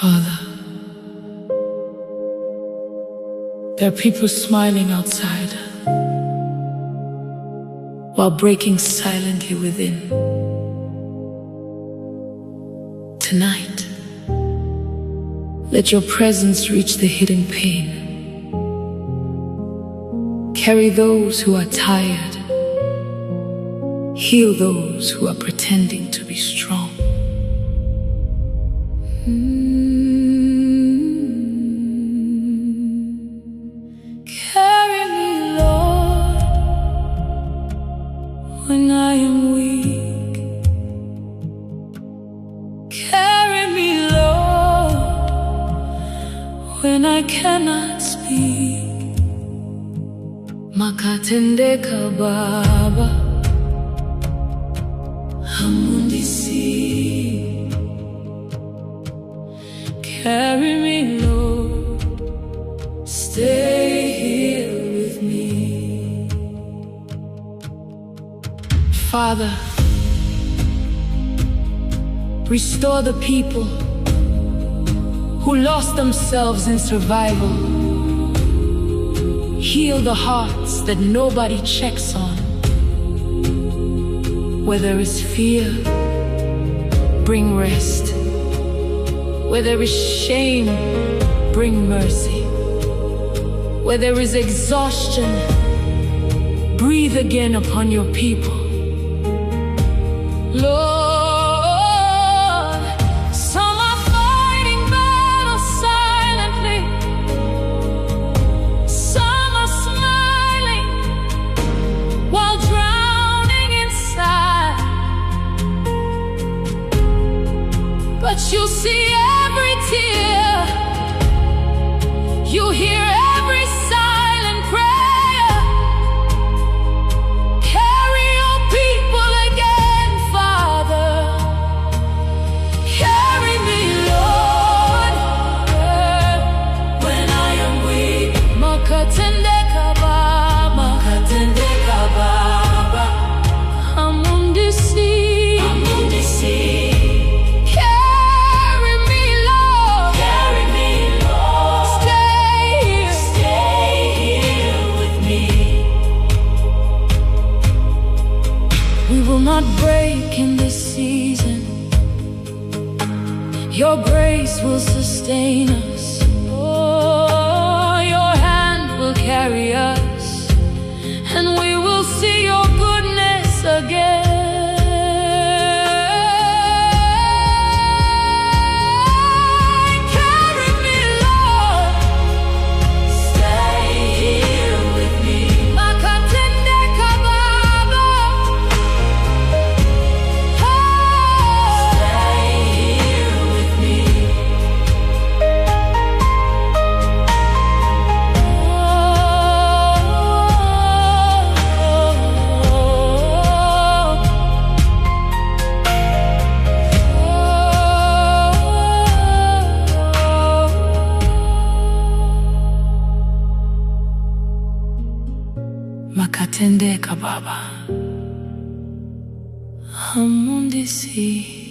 Father, there are people smiling outside while breaking silently within. Tonight, let your presence reach the hidden pain. Carry those who are tired. Heal those who are pretending to be strong. Carry me, Lord, when I am weak. Carry me, Lord, when I cannot speak. Makatendeka Baba, hamundisi. Carry me, Lord, stay here with me. Father, restore the people who lost themselves in survival. Heal the hearts that nobody checks on. Where there is fear, bring rest. Where there is shame, bring mercy. Where there is exhaustion, breathe again upon your people. Lord, some are fighting battles silently. Some are smiling while drowning inside. But you see every tear, you hear every silent prayer. Carry your people again, Father. Carry me, Lord, when I am weak. Makatendeka Baba, Makatendeka Baba, hamundisi, hamundisi. We will not break in this season. Your grace will sustain us. Oh, your hand will carry us, and we will see your goodness again. Carry me, Lord, stay here with me. Makatendeka Baba, Makatendeka Baba, hamundisi.